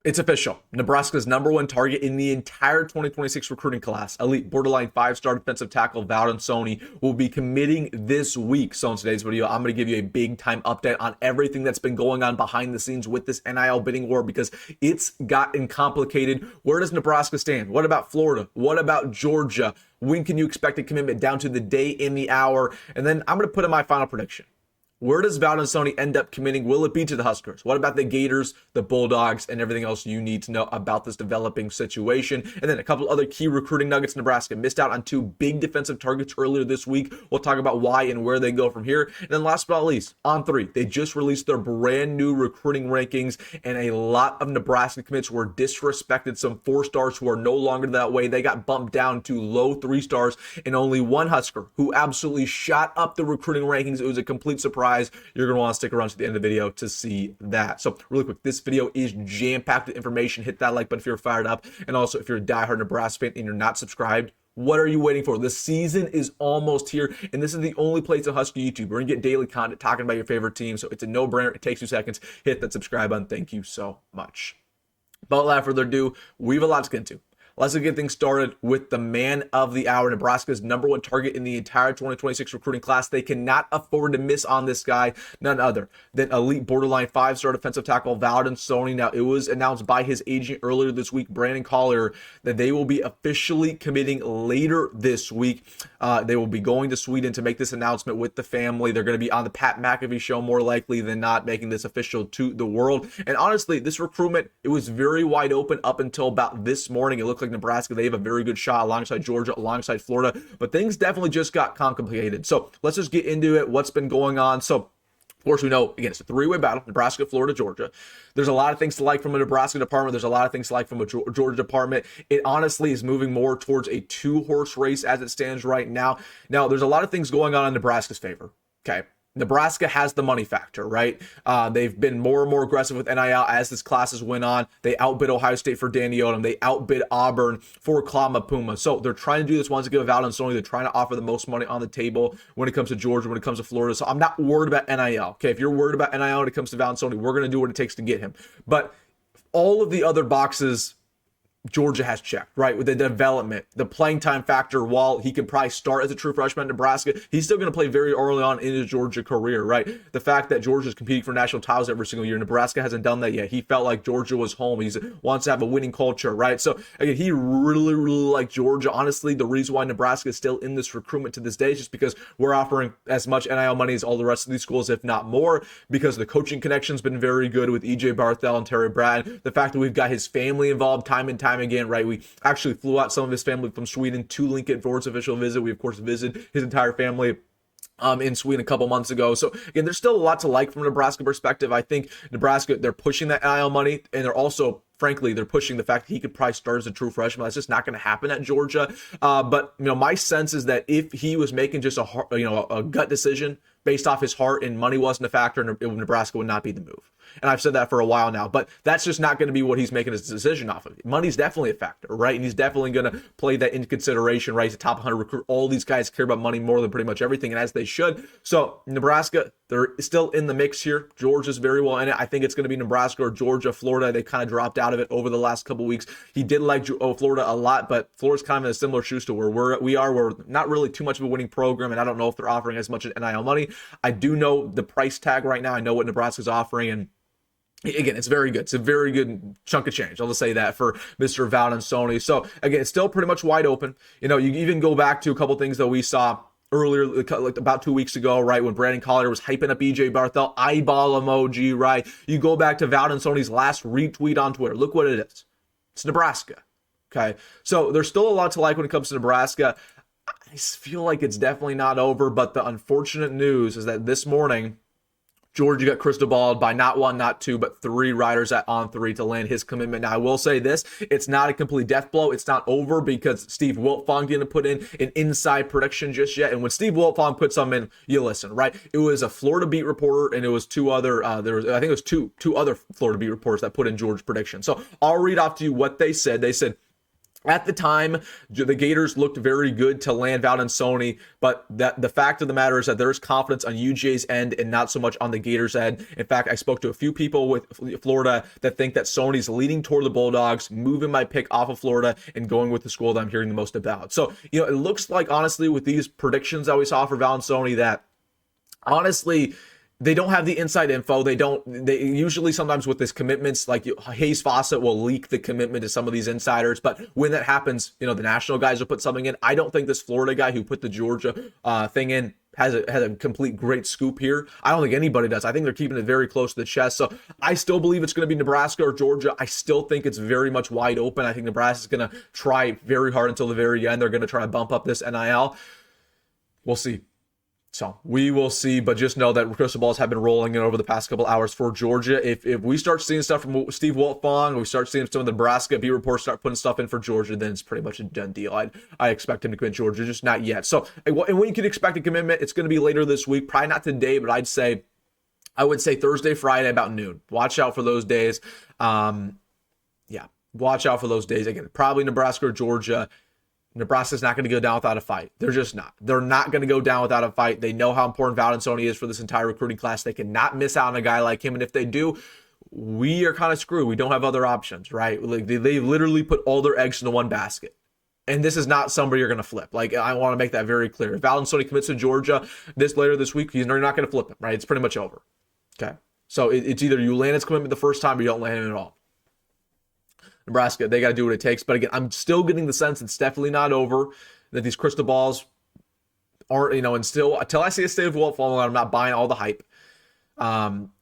It's official. Nebraska's #1 target in the entire 2026 recruiting class, elite borderline 5-star defensive tackle Valdin Sone, will be committing this week. So in today's video, I'm going to give you a big time update on everything that's been going on behind the scenes with this NIL bidding war because it's gotten complicated. Where does Nebraska stand? What about Florida? What about Georgia? When can you expect a commitment down to the day and the hour? And then I'm going to put in my final prediction. Where does Valdin Sone end up committing? Will it be to the Huskers? What about the Gators, the Bulldogs, and everything else you need to know about this developing situation? And then a couple other key recruiting nuggets. Nebraska missed out on 2 big defensive targets earlier this week. We'll talk about why and where they go from here. And then last but not least, on 3, they just released their brand new recruiting rankings, and a lot of Nebraska commits were disrespected. Some 4-stars who are no longer that way. They got bumped down to low 3-stars, and only one Husker who absolutely shot up the recruiting rankings. It was a complete surprise. You're going to want to stick around to the end of the video to see that. So really quick, this video is jam-packed with information. Hit that like button if you're fired up. And also, if you're a diehard Nebraska fan and you're not subscribed, what are you waiting for? The season is almost here, and this is the only place on Husker YouTube. We're going to get daily content talking about your favorite team, so it's a no-brainer. It takes 2 seconds. Hit that subscribe button. Thank you so much. But without further ado, we have a lot to get into. Let's get things started with the man of the hour, Nebraska's #1 target in the entire 2026 recruiting class. They cannot afford to miss on this guy, none other than elite borderline 5-star defensive tackle Valdin Sone. Now, it was announced by his agent earlier this week, Brandon Collier, that they will be officially committing later this week. They will be going to Sweden to make this announcement with the family. They're going to be on the Pat McAfee show more likely than not, making this official to the world. And honestly, this recruitment, it was very wide open up until about this morning. It looked like Nebraska, they have a very good shot alongside Georgia, alongside Florida, but things definitely just got complicated. So let's just get into it. What's been going on? So of course, we know, again, it's a 3-way battle, Nebraska, Florida, Georgia. There's a lot of things to like from a Nebraska department. There's a lot of things to like from a Georgia department. It honestly is moving more towards a 2-horse race as it stands right now. Now, there's a lot of things going on in Nebraska's favor, okay? Nebraska has the money factor, right? They've been more and more aggressive with NIL as this classes went on. They outbid Ohio State for Danny Odom. They outbid Auburn for Klama Puma. So they're trying to do this once again with Valdin Sone. They're trying to offer the most money on the table when it comes to Georgia, when it comes to Florida. So I'm not worried about NIL. Okay, if you're worried about NIL when it comes to Valdin Sone, we're going to do what it takes to get him. But all of the other boxes Georgia has checked, right? With the development, the playing time factor, while he could probably start as a true freshman in Nebraska, he's still going to play very early on in his Georgia career, right? The fact that Georgia is competing for national titles every single year, Nebraska hasn't done that yet. He felt like Georgia was home. He wants to have a winning culture, right? So again, he really liked Georgia. Honestly, the reason why Nebraska is still in this recruitment to this day is just because we're offering as much NIL money as all the rest of these schools, if not more, because the coaching connection's been very good with EJ Barthel and Terry Bratton. The fact that we've got his family involved time and time again, right? We actually flew out some of his family from Sweden to Lincoln for its official visit. We, of course, visited his entire family in Sweden a couple months ago. So again, there's still a lot to like from a Nebraska perspective. I think Nebraska, they're pushing that NIL money, and they're also, frankly, they're pushing the fact that he could probably start as a true freshman. That's just not going to happen at Georgia. But my sense is that if he was making just a gut decision based off his heart and money wasn't a factor, Nebraska would not be the move. And I've said that for a while now, but that's just not going to be what he's making his decision off of. Money's definitely a factor, right? And he's definitely going to play that into consideration, right? He's a top 100 recruit. All these guys care about money more than pretty much everything, and as they should. So Nebraska, they're still in the mix here. Georgia's very well in it. I think it's going to be Nebraska or Georgia. Florida, they kind of dropped out of it over the last couple weeks. He did like Florida a lot, but Florida's kind of in a similar shoes to where we're not really too much of a winning program, and I don't know if they're offering as much as NIL money. I do know the price tag right now. I know what Nebraska's offering, and again, it's very good. It's a very good chunk of change. I'll just say that for Mr. Valdin Sone. So again, it's still pretty much wide open. You even go back to a couple things that we saw earlier, like about 2 weeks ago, right, when Brandon Collier was hyping up EJ Barthel, eyeball emoji, right? You go back to Valdin Sone's last retweet on Twitter. Look what it is. It's Nebraska. Okay, so there's still a lot to like when it comes to Nebraska. I feel like it's definitely not over, but the unfortunate news is that this morning, Georgia got crystal balled by not 1, not 2, but 3 riders at On 3 to land his commitment. Now, I will say this, it's not a complete death blow. It's not over because Steve Wiltfong didn't put in an inside prediction just yet. And when Steve Wiltfong put some in, you listen, right? It was a Florida beat reporter, and it was 2 other, I think it was two other Florida beat reporters that put in Georgia's prediction. So I'll read off to you what they said. They said, At the time, the Gators looked very good to land Valdin Sone, but the fact of the matter is that there is confidence on UGA's end and not so much on the Gators' end. In fact, I spoke to a few people with Florida that think that Sone's leaning toward the Bulldogs, moving my pick off of Florida and going with the school that I'm hearing the most about. So, it looks like, honestly, with these predictions that we saw for Valdin Sone, that honestly, they don't have the inside info. They usually sometimes with this commitments, like Hayes Fawcett will leak the commitment to some of these insiders. But when that happens, the national guys will put something in. I don't think this Florida guy who put the Georgia thing in has a complete great scoop here. I don't think anybody does. I think they're keeping it very close to the chest. So I still believe it's going to be Nebraska or Georgia. I still think it's very much wide open. I think Nebraska's going to try very hard until the very end. They're going to try to bump up this NIL. We'll see. So we will see, but just know that crystal balls have been rolling in over the past couple hours for Georgia. If we start seeing stuff from Steve Wiltfong, we start seeing some of the Nebraska beat reports start putting stuff in for Georgia, then it's pretty much a done deal. I expect him to commit Georgia, just not yet. So and when you can expect a commitment, it's going to be later this week, probably not today, but I would say Thursday, Friday, about noon. Watch out for those days. Watch out for those days. Again, probably Nebraska or Georgia. Nebraska's not going to go down without a fight. They're just not. They're not going to go down without a fight. They know how important Valdin Sone is for this entire recruiting class. They cannot miss out on a guy like him. And if they do, we are kind of screwed. We don't have other options, right? Like they literally put all their eggs into one basket. And this is not somebody you're going to flip. Like, I want to make that very clear. If Valdin Sone commits to Georgia later this week, you're not going to flip him, right? It's pretty much over. Okay. So it's either you land his commitment the first time or you don't land him at all. Nebraska, they got to do what it takes. But again, I'm still getting the sense it's definitely not over, that these crystal balls aren't, and still, until I see a state of Wiltfong, I'm not buying all the hype.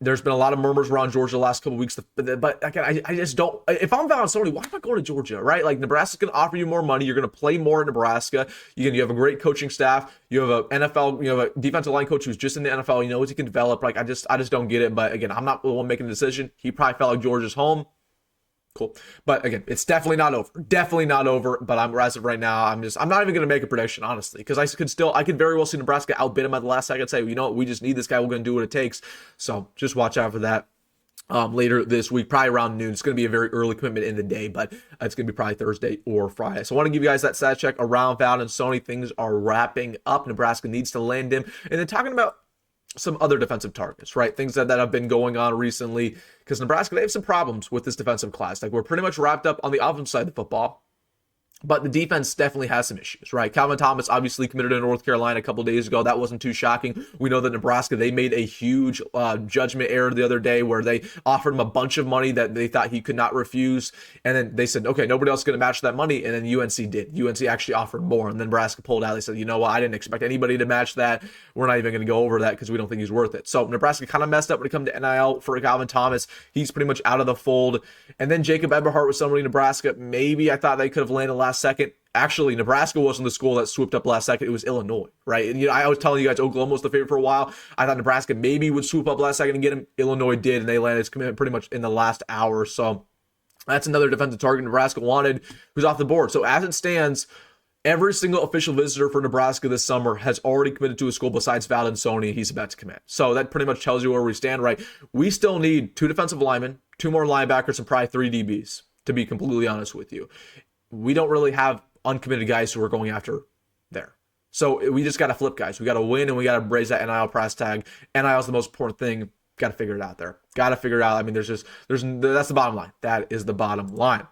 There's been a lot of murmurs around Georgia the last couple of weeks, but again, I just don't. If I'm Valdin Sone, why am I going to Georgia, right? Like, Nebraska's going to offer you more money. You're going to play more in Nebraska. You have a great coaching staff. You have a NFL, a defensive line coach who's just in the NFL. You know what he can develop. Like, I just don't get it. But again, I'm not the one making the decision. He probably felt like Georgia's home. Cool. But again, it's definitely not over. Definitely not over. But as of right now, I'm not even going to make a prediction, honestly, because I could very well see Nebraska outbid him at the last second, say, you know what, we just need this guy. We're going to do what it takes. So just watch out for that. Later this week, probably around noon. It's going to be a very early commitment in the day, but it's going to be probably Thursday or Friday. So I want to give you guys that stat check around Valdin Sone. Things are wrapping up. Nebraska needs to land him. And then talking about some other defensive targets, right? Things that have been going on recently, because Nebraska, they have some problems with this defensive class. Like, we're pretty much wrapped up on the offensive side of the football, but the defense definitely has some issues, right? Calvin Thomas obviously committed to North Carolina a couple days ago. That wasn't too shocking. We know that Nebraska, they made a huge judgment error the other day where they offered him a bunch of money that they thought he could not refuse. And then they said, okay, nobody else is going to match that money. And then UNC did. UNC actually offered more. And then Nebraska pulled out. They said, you know what? I didn't expect anybody to match that. We're not even going to go over that because we don't think he's worth it. So Nebraska kind of messed up when it comes to NIL for Calvin Thomas. He's pretty much out of the fold. And then Jacob Eberhardt was somebody in Nebraska. Maybe I thought they could have landed last second. Actually, Nebraska wasn't the school that swooped up last second. It was Illinois, right? And I was telling you guys Oklahoma was the favorite for a while. I thought Nebraska maybe would swoop up last second and get him. Illinois did, and they landed his commitment pretty much in the last hour. So that's another defensive target Nebraska wanted who's off the board. So as it stands, every single official visitor for Nebraska this summer has already committed to a school besides Valdin Sone. He's about to commit. So that pretty much tells you where we stand, right? We still need 2 defensive linemen, 2 more linebackers, and probably 3 DBs, to be completely honest with you. We don't really have uncommitted guys who are going after there. So we just got to flip guys. We got to win, and we got to raise that NIL price tag. NIL is the most important thing. Got to figure it out there. Got to figure it out. I mean, that's the bottom line. That is the bottom line.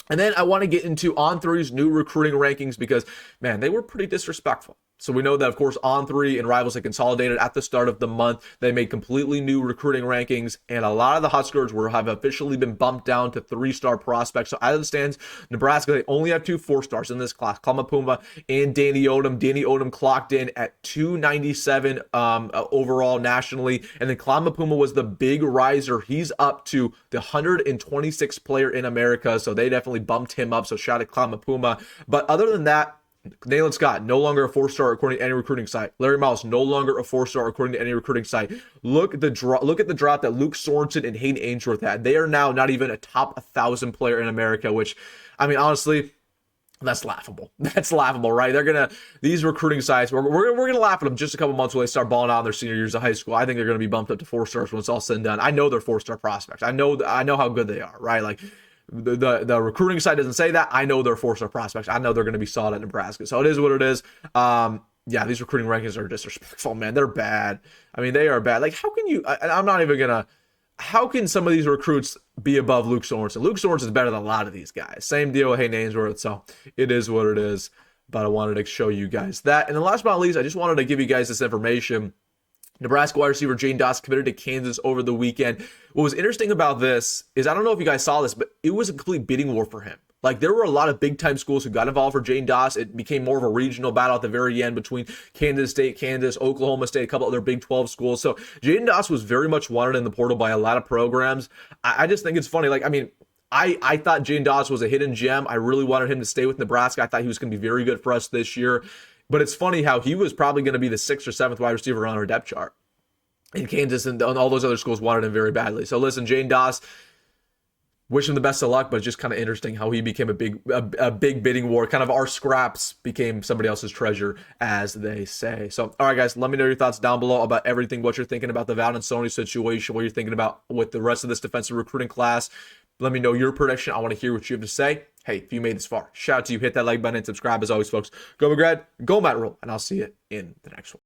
And then I want to get into On3's new recruiting rankings because, man, they were pretty disrespectful. So we know that, of course, On3 and Rivals, they consolidated at the start of the month. They made completely new recruiting rankings, and a lot of the Huskers have officially been bumped down to 3-star prospects. So as it stands, Nebraska, they only have 2 4-stars in this class, Klamapuma and Danny Odom. Danny Odom clocked in at 297 overall nationally, and then Klamapuma was the big riser. He's up to the 126th player in America, so they definitely bumped him up. So shout out to Klamapuma. But other than that, Nayland Scott, no longer a 4-star according to any recruiting site. Larry Mouse, no longer a 4-star according to any recruiting site. Look at the drop that Luke Sorensen and Hayden Ainsworth had. They are now not even a top 1,000 player in America, which, I mean, honestly, that's laughable. That's laughable, right? These recruiting sites, we're going to laugh at them just a couple months when they start balling out in their senior years of high school. I think they're going to be bumped up to 4 stars when it's all said and done. I know they're 4-star prospects. I know how good they are, right? Like, The recruiting side doesn't say that. I know they're 4-star prospects. I know they're going to be solid at Nebraska. So it is what it is. Yeah, these recruiting rankings are disrespectful, man. They're bad. I mean, they are bad. Like, how can you, I'm not even going to, how can some of these recruits be above Luke Sorensen? Luke Sorensen is better than a lot of these guys. Same deal with Hayden Ainsworth. So it is what it is. But I wanted to show you guys that. And then last but not least, I just wanted to give you guys this information. Nebraska wide receiver Jayden Dawson committed to Kansas over the weekend. What was interesting about this is, I don't know if you guys saw this, but it was a complete bidding war for him. Like, there were a lot of big-time schools who got involved for Jayden Dawson. It became more of a regional battle at the very end between Kansas State, Kansas, Oklahoma State, a couple other Big 12 schools. So Jayden Dawson was very much wanted in the portal by a lot of programs. I just think it's funny. Like, I mean, I thought Jayden Dawson was a hidden gem. I really wanted him to stay with Nebraska. I thought he was going to be very good for us this year. But it's funny how he was probably going to be the 6th or 7th wide receiver on our depth chart. And Kansas and all those other schools wanted him very badly. So listen, Jayden Dawson, wish him the best of luck, but it's just kind of interesting how he became a big bidding war. Kind of our scraps became somebody else's treasure, as they say. So, all right, guys, let me know your thoughts down below about everything, what you're thinking about the Valdin Sone situation, what you're thinking about with the rest of this defensive recruiting class. Let me know your prediction. I want to hear what you have to say. Hey, if you made this far, shout out to you. Hit that like button and subscribe as always, folks. Go McGrad, go Matt Rule, and I'll see you in the next one.